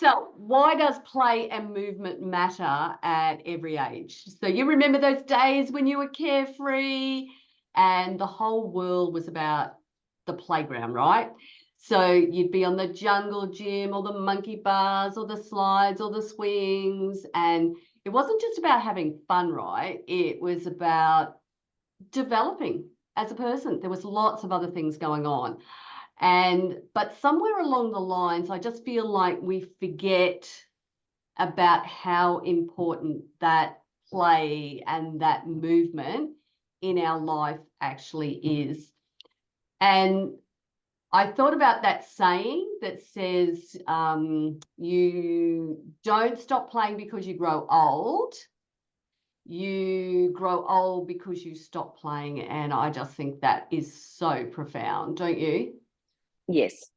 So why does play and movement matter at every age? So you remember those days when you were carefree and the whole world was about the playground, right? So you'd be on the jungle gym or the monkey bars or the slides or the swings. And it wasn't just about having fun, right? It was about developing as a person. There was lots of other things going on. But somewhere along the lines, I just feel like we forget about how important that play and that movement in our life actually is. And I thought about that saying that says, you don't stop playing because you grow old. You grow old because you stop playing. And I just think that is so profound, don't you? Yes.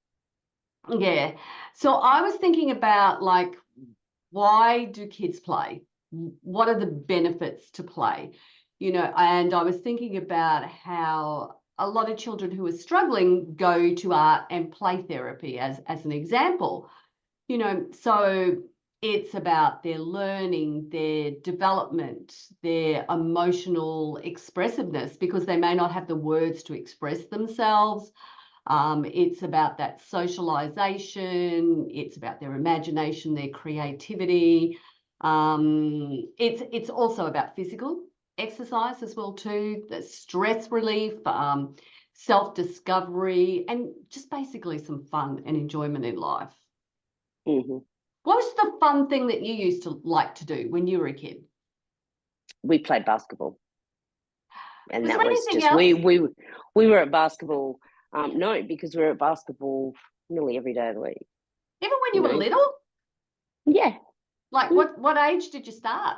Yeah. So I was thinking about, like, why do kids play? What are the benefits to play? And I was thinking about how a lot of children who are struggling go to art and play therapy as an example. So it's about their learning, their development, their emotional expressiveness, because they may not have the words to express themselves. It's about that socialization. It's about their imagination, their creativity. It's also about physical exercise as well too, the stress relief, self-discovery, and just basically some fun and enjoyment in life. Mm-hmm. What was the fun thing that you used to like to do when you were a kid? We played basketball. And Was that there was anything just, else? we were at basketball. No, because we were at basketball nearly every day of the week. Even when you were little? Yeah. Like what age did you start?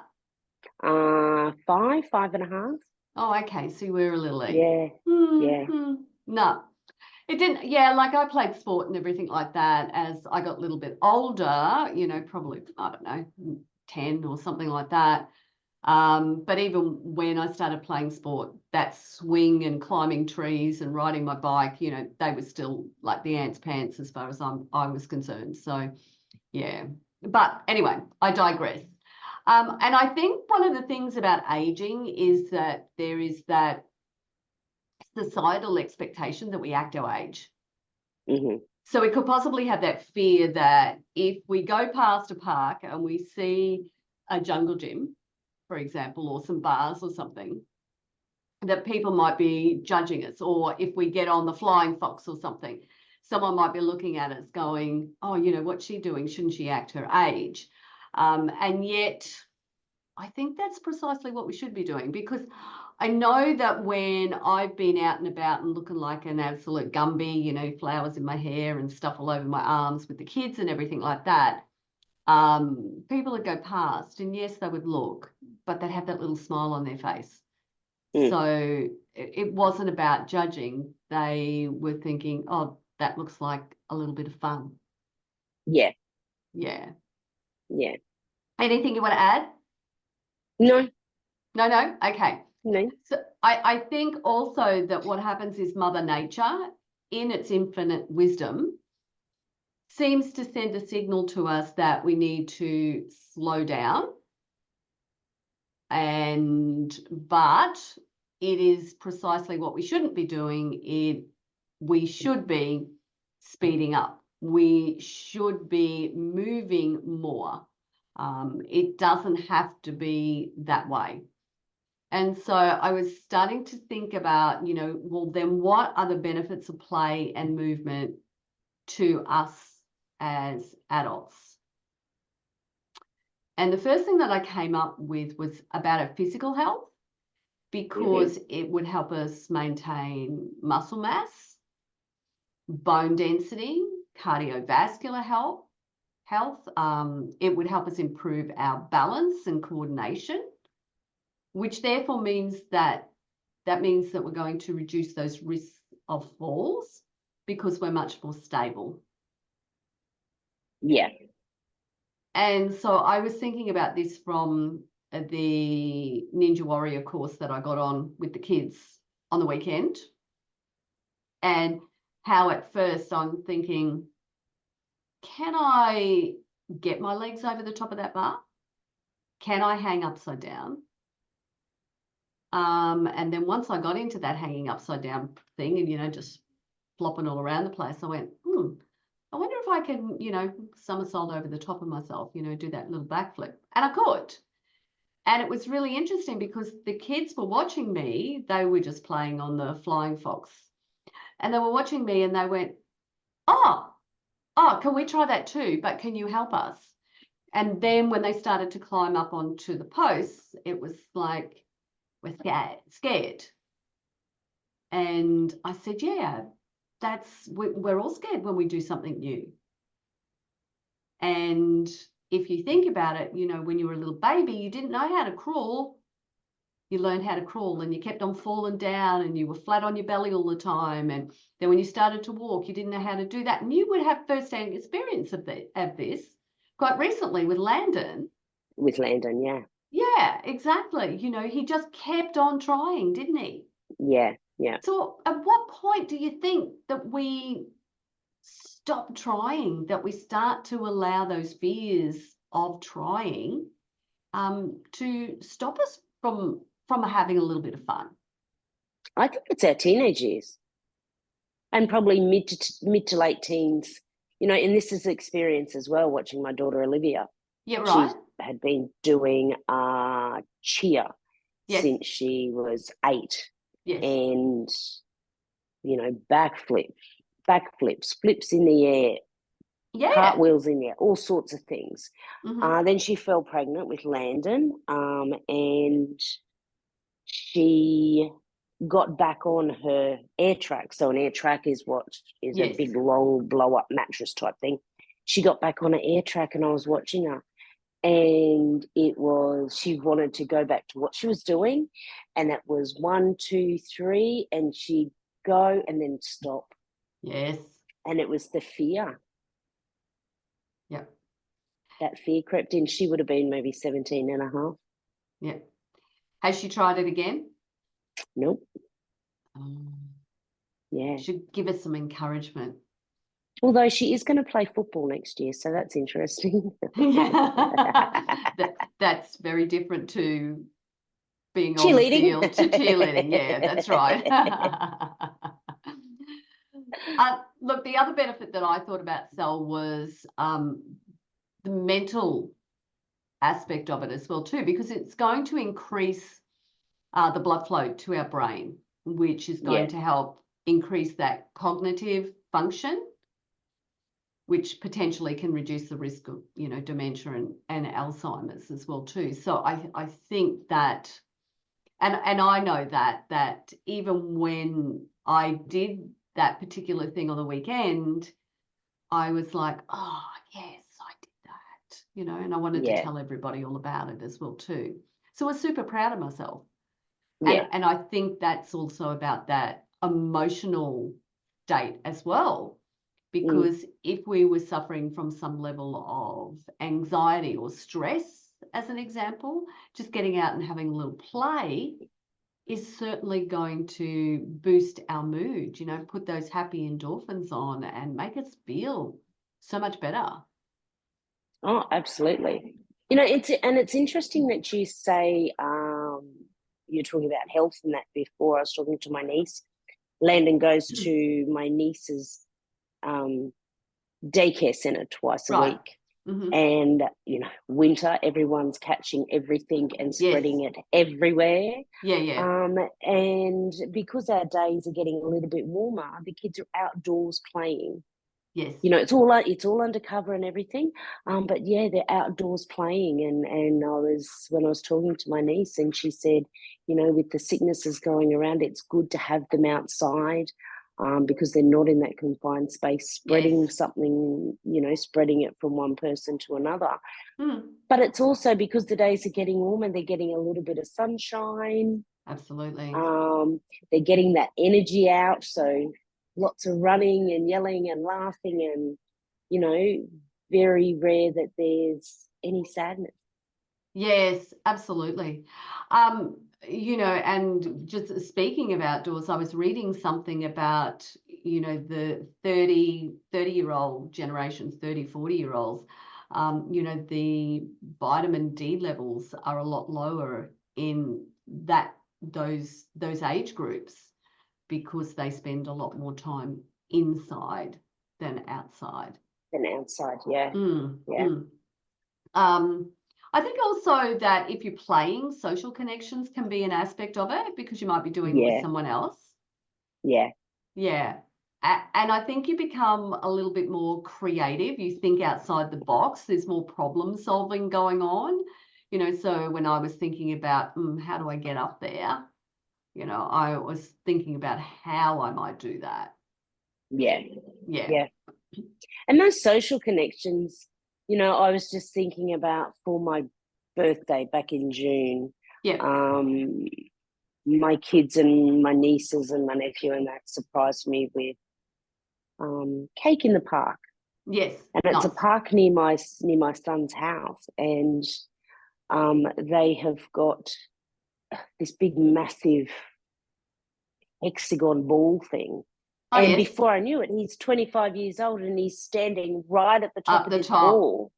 5.5. Oh, okay. So you were a little late. Yeah. Yeah. No, it didn't. Yeah, like I played sport and everything like that as I got a little bit older, probably, I don't know, 10 or something like that. But even when I started playing sport, that swing and climbing trees and riding my bike, they were still like the ants' pants as far as I was concerned. So, yeah. But anyway, I digress. And I think one of the things about aging is that there is that societal expectation that we act our age. Mm-hmm. So we could possibly have that fear that if we go past a park and we see a jungle gym, for example, or some bars or something, that people might be judging us. Or if we get on the flying fox or something, someone might be looking at us going, oh, what's she doing? Shouldn't she act her age? And yet I think that's precisely what we should be doing, because I know that when I've been out and about and looking like an absolute Gumby, flowers in my hair and stuff all over my arms with the kids and everything like that, people would go past and yes, they would look, but they'd have that little smile on their face. So it wasn't about judging. They were thinking, oh, that looks like a little bit of fun. Yeah. Yeah. Yeah. Anything you want to add? No. No? Okay. No. So I think also that what happens is Mother Nature, in its infinite wisdom, seems to send a signal to us that we need to slow down. But it is precisely what we shouldn't be doing. We should be speeding up. We should be moving more. It doesn't have to be that way. And so I was starting to think about, well, then what are the benefits of play and movement to us as adults? And the first thing that I came up with was about our physical health, because it would help us maintain muscle mass, bone density, cardiovascular health. It would help us improve our balance and coordination, which therefore means that we're going to reduce those risks of falls because we're much more stable. Yeah. And so I was thinking about this from the Ninja Warrior course that I got on with the kids on the weekend, and how at first I'm thinking, can I get my legs over the top of that bar? Can I hang upside down? And then once I got into that hanging upside down thing and, you know, just flopping all around the place, I went, I wonder if I can, you know, somersault over the top of myself, you know, do that little backflip. And I could. And it was really interesting because the kids were watching me. They were just playing on the flying fox. And they were watching me and they went, oh, can we try that too? But can you help us? And then when they started to climb up onto the posts, it was like, we're scared. And I said, yeah, we're all scared when we do something new. And if you think about it, you know, when you were a little baby, you didn't know how to crawl. You learned how to crawl and you kept on falling down and you were flat on your belly all the time. And then when you started to walk, you didn't know how to do that. And you would have first-hand experience of this quite recently with Landon. With Landon, yeah. Yeah, exactly. You know, he just kept on trying, didn't he? Yeah, yeah. So at what point do you think that we stop trying, that we start to allow those fears of trying to stop us from having a little bit of fun? I think it's our teenage years and probably mid to late teens, you know, and this is experience as well, watching my daughter Olivia. Yeah, right. She had been doing cheer Yes. since she was 8. Yes. And, you know, backflips, flips in the air, Yeah. cartwheels in the air, all sorts of things. Mm-hmm. Then she fell pregnant with Landon, and she got back on her air track. So an air track is what is Yes. a big, long, blow-up mattress type thing. She got back on an air track and I was watching her. And she wanted to go back to what she was doing. And that was 1, 2, 3, and she'd go and then stop. Yes. And it was the fear. Yep. That fear crept in. She would have been maybe 17 and a half. Yeah. Has she tried it again? Nope. Yeah. Should give us some encouragement. Although she is going to play football next year, so that's interesting. That's very different to being cheerleading. On the field to cheerleading. Yeah, that's right. Look, the other benefit that I thought about, Sal, was the mental aspect of it as well too, because it's going to increase the blood flow to our brain, which is going to help increase that cognitive function, which potentially can reduce the risk of, you know, dementia and Alzheimer's as well too. So I think that, and I know that even when I did that particular thing on the weekend, I was like, oh yes, I did that, you know, and I wanted to tell everybody all about it as well too. So I was super proud of myself. Yeah. And I think that's also about that emotional state as well. Because if we were suffering from some level of anxiety or stress, as an example, just getting out and having a little play is certainly going to boost our mood, you know, put those happy endorphins on and make us feel so much better. Oh, absolutely. You know, it's interesting that you say you're talking about health and that before. I was talking to my niece. Landon goes to my niece's daycare center twice a week. Mm-hmm. And, you know, winter, everyone's catching everything and spreading it everywhere. Yeah. And because our days are getting a little bit warmer, the kids are outdoors playing. Yes. You know, it's all undercover and everything. But yeah, they're outdoors playing. And when I was talking to my niece, and she said, you know, with the sicknesses going around, it's good to have them outside. Because they're not in that confined space, spreading something, you know, spreading it from one person to another. But it's also because the days are getting warmer, they're getting a little bit of sunshine. Absolutely. They're getting that energy out. So lots of running and yelling and laughing, and, you know, very rare that there's any sadness. Yes, absolutely. You know, and just speaking of outdoors, I was reading something about, you know, the 30-year-old generation, 30, 40-year-olds You know, the vitamin D levels are a lot lower in those age groups because they spend a lot more time inside than outside. Yeah. Yeah. I think also that if you're playing, social connections can be an aspect of it because you might be doing it with someone else. Yeah. Yeah. And I think you become a little bit more creative. You think outside the box. There's more problem solving going on. You know, so when I was thinking about how do I get up there, you know, I was thinking about how I might do that. Yeah. Yeah. Yeah. And those social connections, you know, I was just thinking about for my birthday back in June. Yeah. My kids and my nieces and my nephew and that surprised me with cake in the park. Yes. And it's a park near my son's house, and they have got this big massive hexagon ball thing. Oh, and yes. before I knew it, he's 25 years old and he's standing right at the top Up of the this top. ball,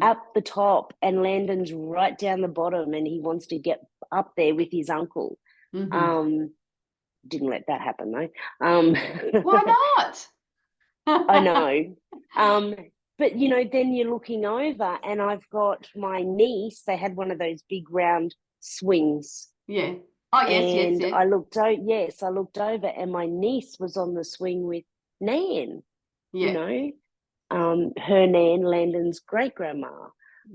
up the top, and Landon's right down the bottom, and he wants to get up there with his uncle. Didn't let that happen though. Why not? I know. But you know, then you're looking over, and I've got my niece. They had one of those big round swings. Yeah. Oh, yes, and yes. I looked over, and my niece was on the swing with Nan. Yeah. You know, her Nan, Landon's great grandma.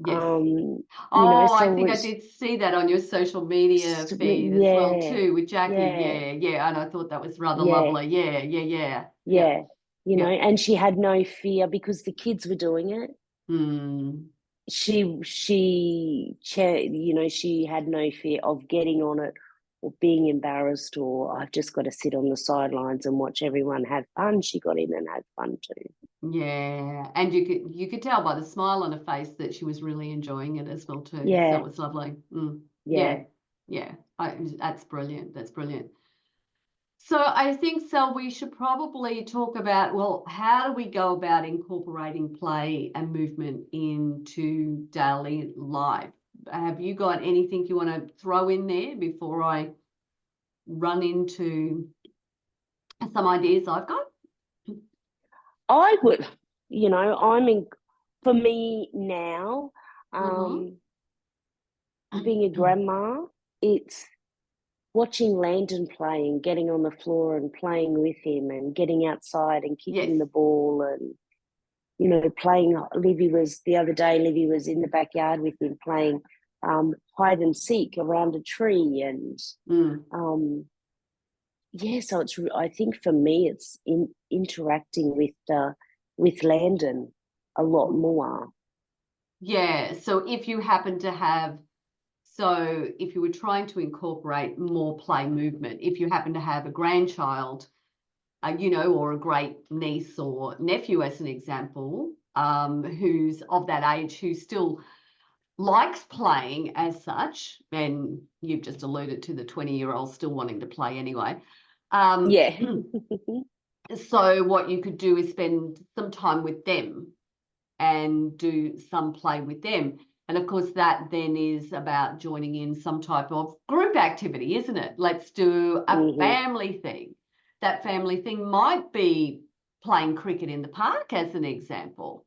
Yes. You oh, know, so I think I did see that on your social media feed as well too with Jackie. Yeah. And I thought that was rather lovely. Yeah. You know, and she had no fear because the kids were doing it. She you know, she had no fear of getting on it or being embarrassed, or I've just got to sit on the sidelines and watch everyone have fun. She got in and had fun too. Yeah, and you could tell by the smile on her face that she was really enjoying it as well too. Yeah. So it was lovely. Yeah. That's brilliant. That's brilliant. So I think, Sal, we should probably talk about, well, how do we go about incorporating play and movement into daily life? Have you got anything you want to throw in there before I run into some ideas I've got? I would, you know, for me now, being a grandma, it's watching Landon play and getting on the floor and playing with him and getting outside and kicking the ball and, you know, playing. The other day, Livy was in the backyard with him playing hide and seek around a tree. And so I think for me, it's interacting with Landon a lot more. Yeah, so if you happen to have, so if you were trying to incorporate more play movement, if you happen to have a grandchild, you know, or a great niece or nephew as an example, who's of that age, who still likes playing as such, and you've just alluded to the 20-year-old still wanting to play anyway. So what you could do is spend some time with them and do some play with them. And of course, that then is about joining in some type of group activity, isn't it? Let's do a family thing. That family thing might be playing cricket in the park as an example.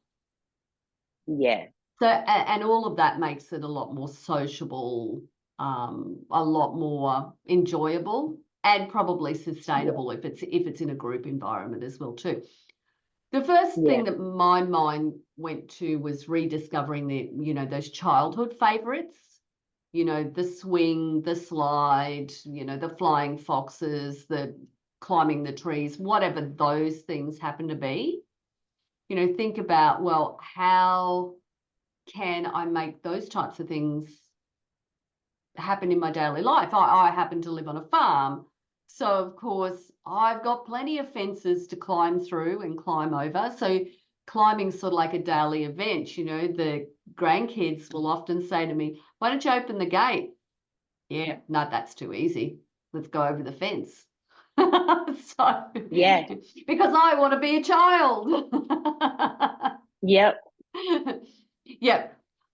Yeah. So, and all of that makes it a lot more sociable, a lot more enjoyable, and probably sustainable if it's in a group environment as well too. The first thing that my mind went to was rediscovering those childhood favorites, you know, the swing, the slide, you know, the flying foxes, the climbing the trees, whatever those things happen to be. You know, think about, well, how can I make those types of things happen in my daily life? I happen to live on a farm. So, of course, I've got plenty of fences to climb through and climb over. So climbing's sort of like a daily event. You know, the grandkids will often say to me, why don't you open the gate? Yeah, no, that's too easy. Let's go over the fence. So, because I want to be a child. Yep. Yeah.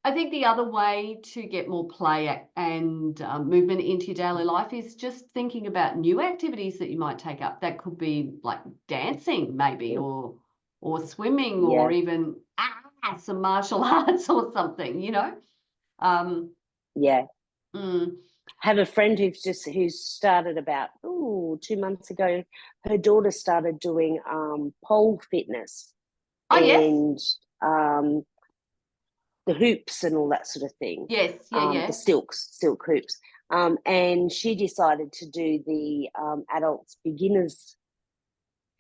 I think the other way to get more play and movement into your daily life is just thinking about new activities that you might take up. That could be like dancing, maybe, or swimming, or Yeah. even some martial arts or something. You know. Yeah. Mm. Have a friend who's started about 2 months ago. Her daughter started doing pole fitness Oh yes, and the hoops and all that sort of thing. yes, yeah. The silk hoops. And she decided to do the adults beginners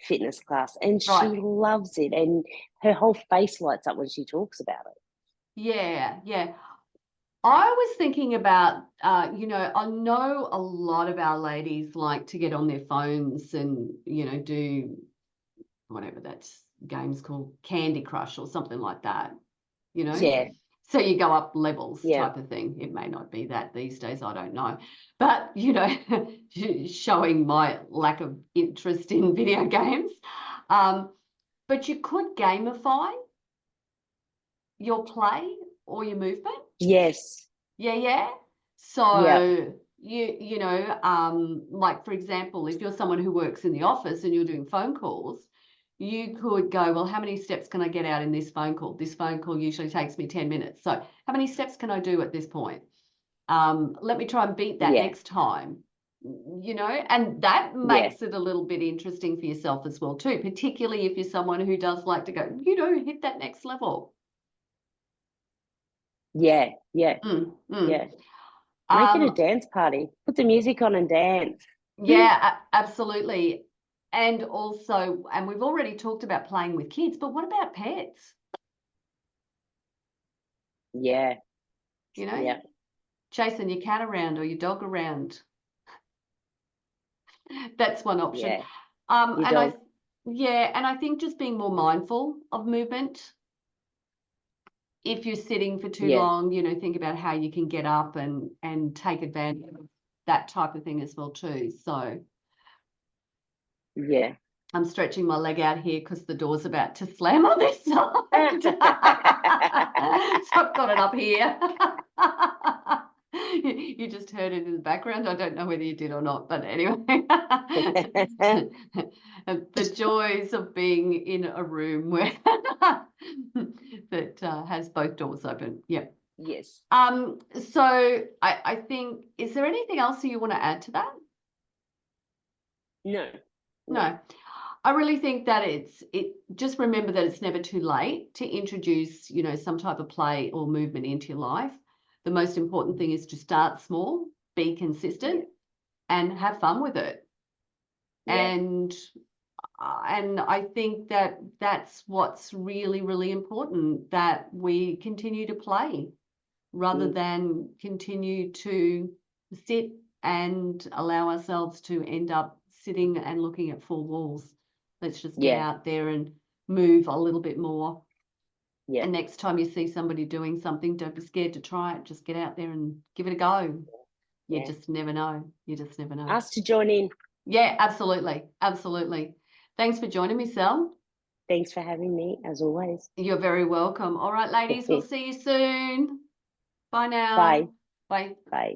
fitness class, and she Right. loves it. And her whole face lights up when she talks about it. Yeah, yeah. I was thinking about, you know, I know a lot of our ladies like to get on their phones and, you know, do whatever that's games called Candy Crush or something like that, you know. Yeah, So you go up levels yeah, type of thing. It may not be that these days, I don't know. But, you know, showing my lack of interest in video games. But you could gamify your play or your movement. yes, Yeah. yeah, So you know, like for example, if you're someone who works in the office and you're doing phone calls, you could go, well, how many steps can I get out in this phone call? This phone call usually takes me 10 minutes. So how many steps can I do at this point? Let me try and beat that yeah, next time. You know, and that yeah, makes it a little bit interesting for yourself as well too, particularly if you're someone who does like to go, you know, hit that next level. yeah, yeah, Mm, mm. yeah. Make it a Um, dance party. Put the music on and dance. Yeah, absolutely. And also, and we've already talked about playing with kids, but what about pets? Yeah, You know, yeah, chasing your cat around or your dog around. That's one option. yeah. Um, Your and I, dog. yeah, and I think just being more mindful of movement. If you're sitting for too Yeah, long, you know, think about how you can get up and take advantage of that type of thing as well too. So yeah. I'm stretching my leg out here because the door's about to slam on this side. So I've got it up here. You just heard it in the background. I don't know whether you did or not, but anyway. The joys of being in a room where that has both doors open. Yeah. Yes. So I think, is there anything else that you want to add to that? No, no. No. I really think that just remember that it's never too late to introduce, you know, some type of play or movement into your life. The most important thing is to start small, be consistent, Yeah, and have fun with it. yeah, And I think that that's what's really, really important, that we continue to play rather mm, than continue to sit and allow ourselves to end up sitting and looking at four walls. Let's just get yeah, out there and move a little bit more. yeah, And next time you see somebody doing something, don't be scared to try it. Just get out there and give it a go. You yeah. just never know. You just never know. Ask to join in. Yeah, absolutely. Absolutely. Thanks for joining me, Sel. Thanks for having me, as always. You're very welcome. All right, ladies, we'll see you soon. Bye Bye. now. Bye. Bye.